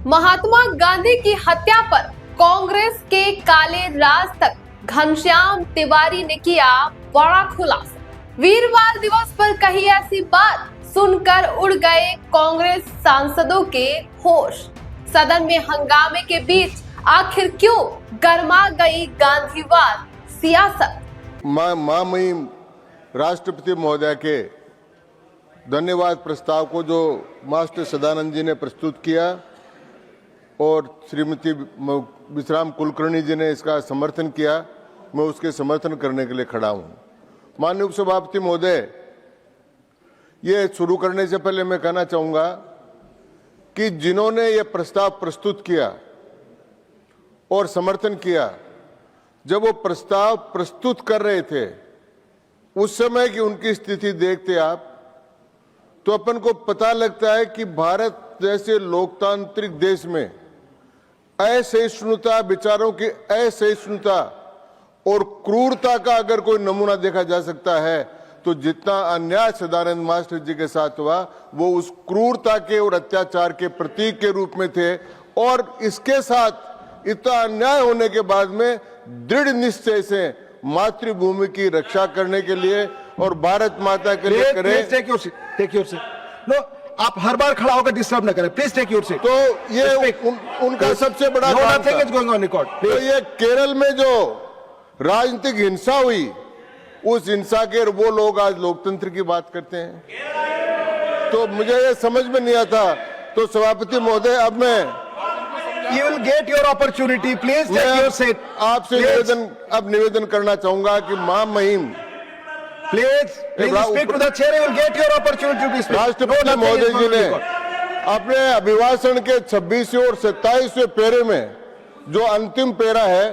महात्मा गांधी की हत्या पर कांग्रेस के काले राज तक घनश्याम तिवारी ने किया बड़ा खुलासा। वीरवार दिवस पर कही ऐसी बात सुनकर उड़ गए कांग्रेस सांसदों के होश। सदन में हंगामे के बीच आखिर क्यों गर्मा गई गांधीवाद सियासत। महामहिम राष्ट्रपति महोदय के धन्यवाद प्रस्ताव को जो मास्टर सदानंद जी ने प्रस्तुत किया और श्रीमती विश्राम कुलकर्णी जी ने इसका समर्थन किया, मैं उसके समर्थन करने के लिए खड़ा हूं। माननीय उपसभापति महोदय, ये शुरू करने से पहले मैं कहना चाहूंगा कि जिन्होंने ये प्रस्ताव प्रस्तुत किया और समर्थन किया, जब वो प्रस्ताव प्रस्तुत कर रहे थे उस समय की उनकी स्थिति देखते आप तो अपन को पता लगता है कि भारत जैसे लोकतांत्रिक देश में असहिष्णुता, विचारों की असहिष्णुता और क्रूरता का अगर कोई नमूना देखा जा सकता है तो जितना अन्याय सदानंद मास्टर जी के साथ हुआ वो उस क्रूरता के और अत्याचार के प्रतीक के रूप में थे। और इसके साथ इतना अन्याय होने के बाद में दृढ़ निश्चय से मातृभूमि की रक्षा करने के लिए और भारत माता के लिए करें। Take your seat. नो, आप हर बार खड़ा होकर डिस्टर्ब न करें। Please take your seat. तो ये उनका सबसे बड़ा काम था। Going on record. तो ये केरल में जो राजनीतिक हिंसा हुई, उस हिंसा के वो लोग आज लोकतंत्र की बात करते हैं, तो मुझे ये समझ में नहीं आता। तो सभापति महोदय, अब मैं You will get your opportunity. Please take your seat. आपसे निवेदन करना चाहूंगा कि महामहिम Please speak to the chair. You will get your opportunity to speak. राष्ट्रपति महोदय जी ने अपने अभिभाषण के 26वें और 27वें पैरे में जो अंतिम पैरा है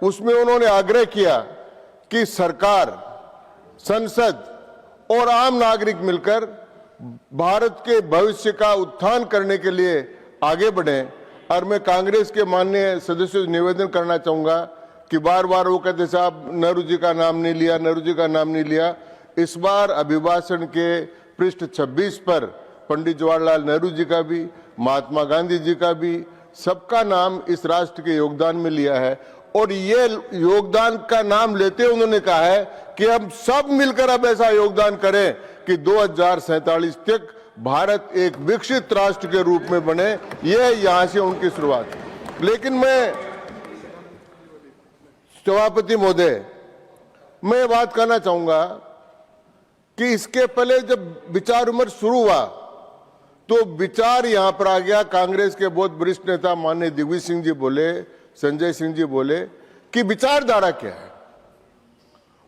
उसमें उन्होंने आग्रह किया कि सरकार, संसद और आम नागरिक मिलकर भारत के भविष्य का उत्थान करने के लिए आगे बढ़े। और मैं कांग्रेस के माननीय सदस्यों से निवेदन करना चाहूंगा कि बार बार वो कहते साहब नेहरू जी का नाम नहीं लिया, नेहरू जी का नाम नहीं लिया। इस बार अभिभाषण के पृष्ठ 26 पर पंडित जवाहरलाल नेहरू जी का भी, महात्मा गांधी जी का भी, सबका नाम इस राष्ट्र के योगदान में लिया है। और ये योगदान का नाम लेते हुए उन्होंने कहा है कि हम सब मिलकर अब ऐसा योगदान करें कि 2047 तक भारत एक विकसित राष्ट्र के रूप में बने। ये यहां से उनकी शुरुआत है। लेकिन मैं सभापति महोदय, मैं बात करना चाहूंगा कि इसके पहले जब विचार विमर्श शुरू हुआ तो विचार यहां पर आ गया। कांग्रेस के बहुत वरिष्ठ नेता माननीय दिग्विजय सिंह जी बोले, संजय सिंह जी बोले कि विचारधारा क्या है।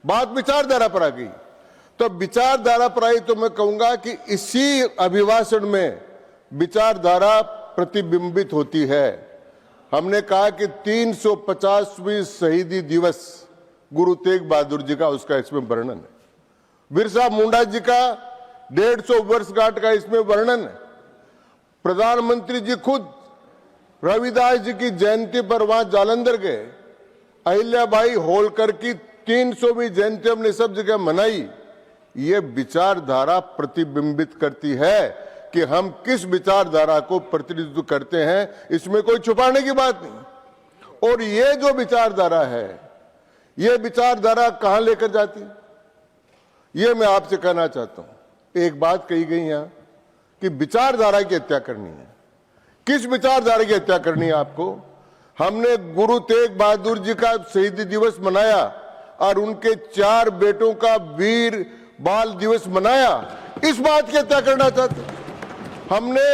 बात विचारधारा पर आ गई। तो विचारधारा पर आई तो मैं कहूंगा कि इसी अभिभाषण में विचारधारा प्रतिबिंबित होती है। हमने कहा कि 350वीं शहीदी दिवस गुरु तेग बहादुर जी का, उसका इसमें वर्णन है। बिरसा मुंडा जी का 150 वर्षगांठ का इसमें वर्णन है। प्रधानमंत्री जी खुद रविदास जी की जयंती पर वहां जालंधर गए। अहिल्याबाई होलकर की 300वीं जयंती हमने सब जगह मनाई। ये विचारधारा प्रतिबिंबित करती है कि हम किस विचारधारा को प्रतिनिधित्व करते हैं। इसमें कोई छुपाने की बात नहीं। और ये जो विचारधारा है, ये विचारधारा कहां लेकर जाती, ये मैं आपसे कहना चाहता हूं। एक बात कही गई यहां कि विचारधारा की हत्या करनी है। किस विचारधारा की हत्या करनी है आपको? हमने गुरु तेग बहादुर जी का शहीदी दिवस मनाया और उनके 4 बेटों का वीर बाल दिवस मनाया। इस बात की हत्या करना चाहते। हमने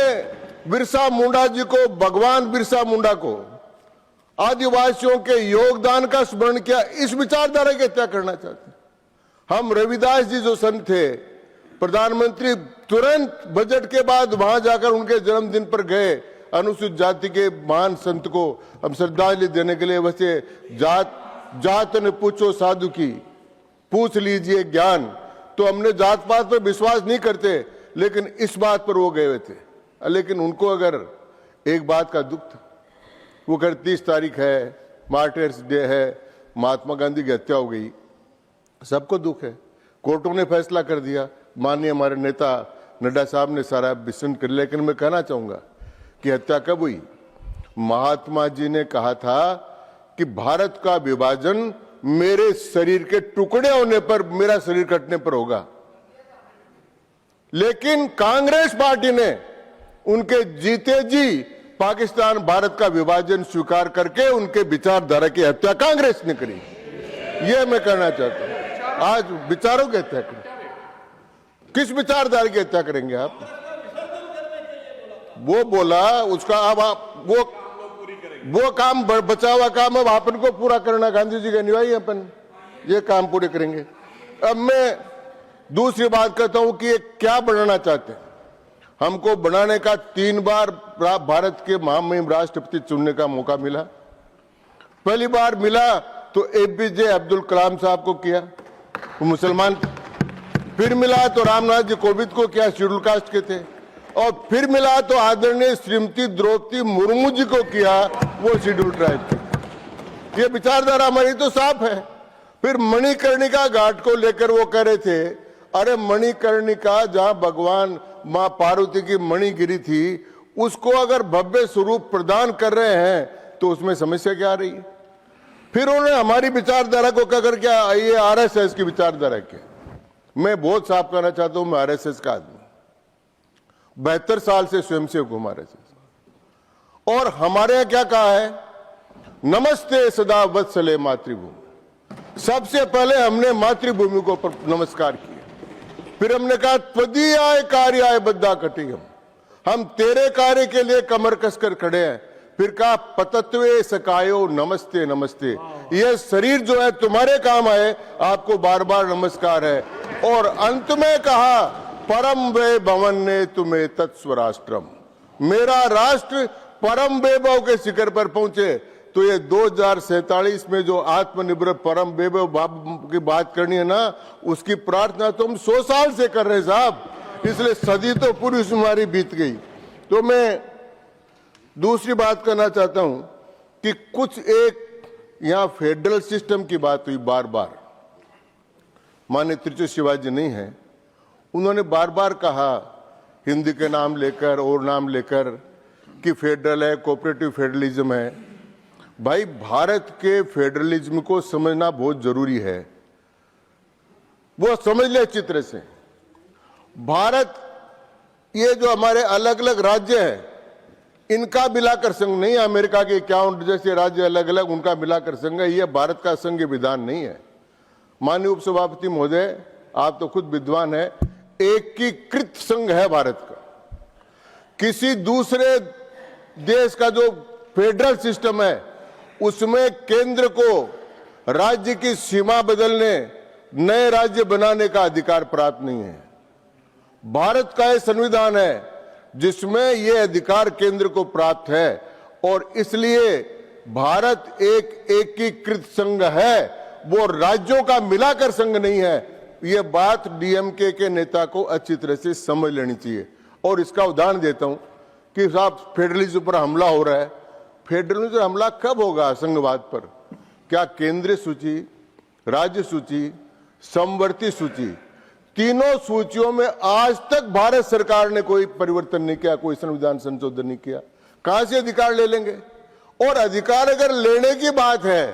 बिरसा मुंडा जी को, भगवान बिरसा मुंडा को, आदिवासियों के योगदान का स्मरण किया। इस विचारधारा की हत्या करना चाहते। हम रविदास जी जो संत थे, प्रधानमंत्री तुरंत बजट के बाद वहां जाकर उनके जन्मदिन पर गए। अनुसूचित जाति के महान संत को हम श्रद्धांजलि देने के लिए, वैसे जात न पूछो साधु की, पूछ लीजिए ज्ञान। तो हमने जात पात पर विश्वास नहीं करते, लेकिन इस बात पर वो गए हुए थे। लेकिन उनको अगर एक बात का दुख था, वो अगर 30 तारीख है, मार्टर्स डे है, महात्मा गांधी की हत्या हो गई, सबको दुख है। कोर्टों ने फैसला कर दिया, माननीय हमारे नेता नड्डा साहब ने सारा विस्तृत कर। लेकिन मैं कहना चाहूंगा कि हत्या कब हुई? महात्मा जी ने कहा था कि भारत का विभाजन मेरे शरीर के टुकड़े होने पर, मेरा शरीर कटने पर होगा। लेकिन कांग्रेस पार्टी ने उनके जीते जी पाकिस्तान भारत का विभाजन स्वीकार करके उनके विचारधारा की हत्या कांग्रेस ने करी। यह मैं कहना चाहता हूं। आज विचारों की हत्या करें, किस विचारधारा की हत्या करेंगे आप? वो बोला उसका, अब आप वो काम बचा हुआ काम अब अपन को पूरा करना, गांधी जी का निभाई अपन ये काम पूरे करेंगे। अब मैं दूसरी बात कहता हूं कि ये क्या बनाना चाहते हैं। हमको बनाने का 3 बार भारत के महामहिम राष्ट्रपति चुनने का मौका मिला। पहली बार मिला तो एपीजे अब्दुल कलाम साहब को किया, वो मुसलमान। फिर मिला तो रामनाथ जी कोविंद को किया, शेड्यूल कास्ट के थे। और फिर मिला तो आदरणीय श्रीमती द्रौपदी मुर्मू जी को किया, वो शेड्यूल ट्राइब थे। ये विचारधारा हमारी तो साफ है। फिर मणिकर्णिका घाट को लेकर वो कह रहे थे, अरे मणिकर्णिका जहां भगवान मां पार्वती की मणि गिरी थी, उसको अगर भव्य स्वरूप प्रदान कर रहे हैं तो उसमें समस्या क्या आ रही है? फिर उन्होंने हमारी विचारधारा को कहकर क्या, ये आरएसएस की विचारधारा क्या? मैं बहुत साफ कहना चाहता हूं, मैं आरएसएस का आदमी 72 साल से स्वयंसेवक हूं आरएसएस। और हमारे यहां क्या कहा है, नमस्ते सदा वत्सले मातृभूमि। सबसे पहले हमने मातृभूमि को नमस्कार किया। फिर हमने कहा त्वदीयाय कार्याय बद्धा कटियम, हम तेरे कार्य के लिए कमर कसकर खड़े हैं। फिर कहा पतत्वे सकायो नमस्ते नमस्ते, यह शरीर जो है तुम्हारे काम आए, आपको बार बार नमस्कार है। और अंत में कहा परम वे भवन ने तुम्हें तत्स्वराष्ट्रम, मेरा राष्ट्र परम वैभव के शिखर पर पहुंचे। तो ये 2047 में जो आत्मनिर्भर परम वैभव की बात करनी है ना, उसकी प्रार्थना तो हम 100 साल से कर रहे हैं साहब, इसलिए सदी तो पूरी हमारी बीत गई। तो मैं दूसरी बात करना चाहता हूं कि कुछ एक यहां फेडरल सिस्टम की बात हुई बार बार, माननीय त्रिचू शिवाजी नहीं है, उन्होंने बार बार कहा हिंदी के नाम लेकर और नाम लेकर कि फेडरल है, कोऑपरेटिव फेडरलिज्म है। भाई भारत के फेडरलिज्म को समझना बहुत जरूरी है, वो समझ ले अच्छी तरह से। भारत, ये जो हमारे अलग अलग राज्य हैं, इनका मिलाकर संघ नहीं है। अमेरिका के 51 जैसे राज्य अलग अलग, उनका मिलाकर संघ है। यह भारत का संघीय विधान नहीं है। माननीय उपसभापति महोदय, आप तो खुद विद्वान है, एकीकृत संघ है भारत का। किसी दूसरे देश का जो फेडरल सिस्टम है, उसमें केंद्र को राज्य की सीमा बदलने, नए राज्य बनाने का अधिकार प्राप्त नहीं है। भारत का यह संविधान है जिसमें यह अधिकार केंद्र को प्राप्त है, और इसलिए भारत एक एकीकृत संघ है, वो राज्यों का मिलाकर संघ नहीं है। यह बात डीएमके के नेता को अच्छी तरह से समझ लेनी चाहिए। और इसका उदाहरण देता हूं कि साहब फेडरलिज्म पर हमला हो रहा है। फेडरलिज्म पर हमला कब होगा संघवाद पर? क्या केंद्रीय सूची, राज्य सूची, समवर्ती सूची, तीनों सूचियों में आज तक भारत सरकार ने कोई परिवर्तन नहीं किया, कोई संविधान संशोधन नहीं किया। कहां से अधिकार ले लेंगे? और अधिकार अगर लेने की बात है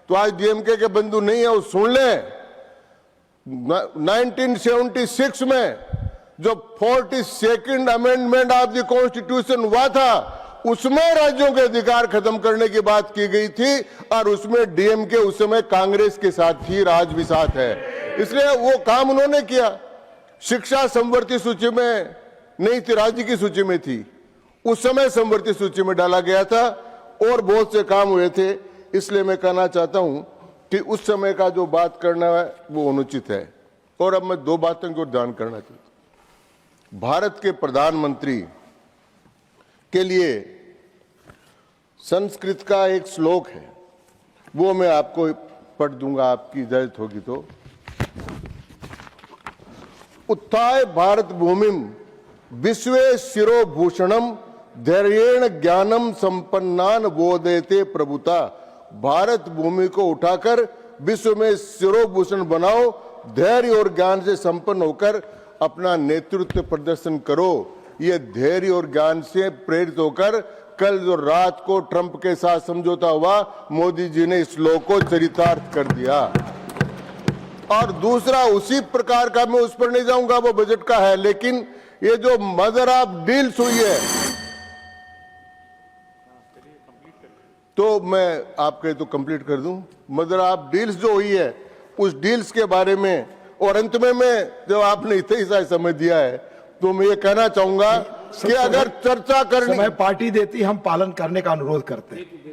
तो आज डीएमके के बंधु नहीं है, वो सुन लें। 1976 में जो 42nd amendment of the constitution हुआ था, उसमें राज्यों के अधिकार खत्म करने की बात की गई थी, और उसमें डीएमके उस समय कांग्रेस के साथ थी, आज भी साथ है, इसलिए वो काम उन्होंने किया। शिक्षा समवर्ती सूची में नहीं थी, राज्य की सूची में थी, उस समय समवर्ती सूची में डाला गया था, और बहुत से काम हुए थे। इसलिए मैं कहना चाहता हूं कि उस समय का जो बात करना है वो अनुचित है। और अब मैं 2 बातों को ध्यान करना चाहता हूं। भारत के प्रधानमंत्री के लिए संस्कृत का एक श्लोक है, वो मैं आपको पढ़ दूंगा, आपकी इजाजत होगी तो। उत्थाय भारत भूमिम विश्वे शिरोभूषणम धैर्येण ज्ञानम संपन्नान बोधयते प्रभुता। भारत भूमि को उठाकर विश्व में शिरोभूषण बनाओ, धैर्य और ज्ञान से संपन्न होकर अपना नेतृत्व प्रदर्शन करो। ये धैर्य और ज्ञान से प्रेरित होकर कल जो रात को ट्रंप के साथ समझौता हुआ, मोदी जी ने इस लॉ को चरितार्थ कर दिया। और दूसरा उसी प्रकार का, मैं उस पर नहीं जाऊंगा, वो बजट का है, लेकिन ये जो मदर ऑफ डील्स हुई है, तो मैं आपके तो कंप्लीट कर दूं। मदर ऑफ डील्स जो हुई है, उस डील्स के बारे में, और अंत में मैं, जो आपने इतना ही सा समय दिया है, तो मैं ये कहना चाहूंगा कि अगर चर्चा करनी, समय पार्टी देती हम पालन करने का अनुरोध करते हैं।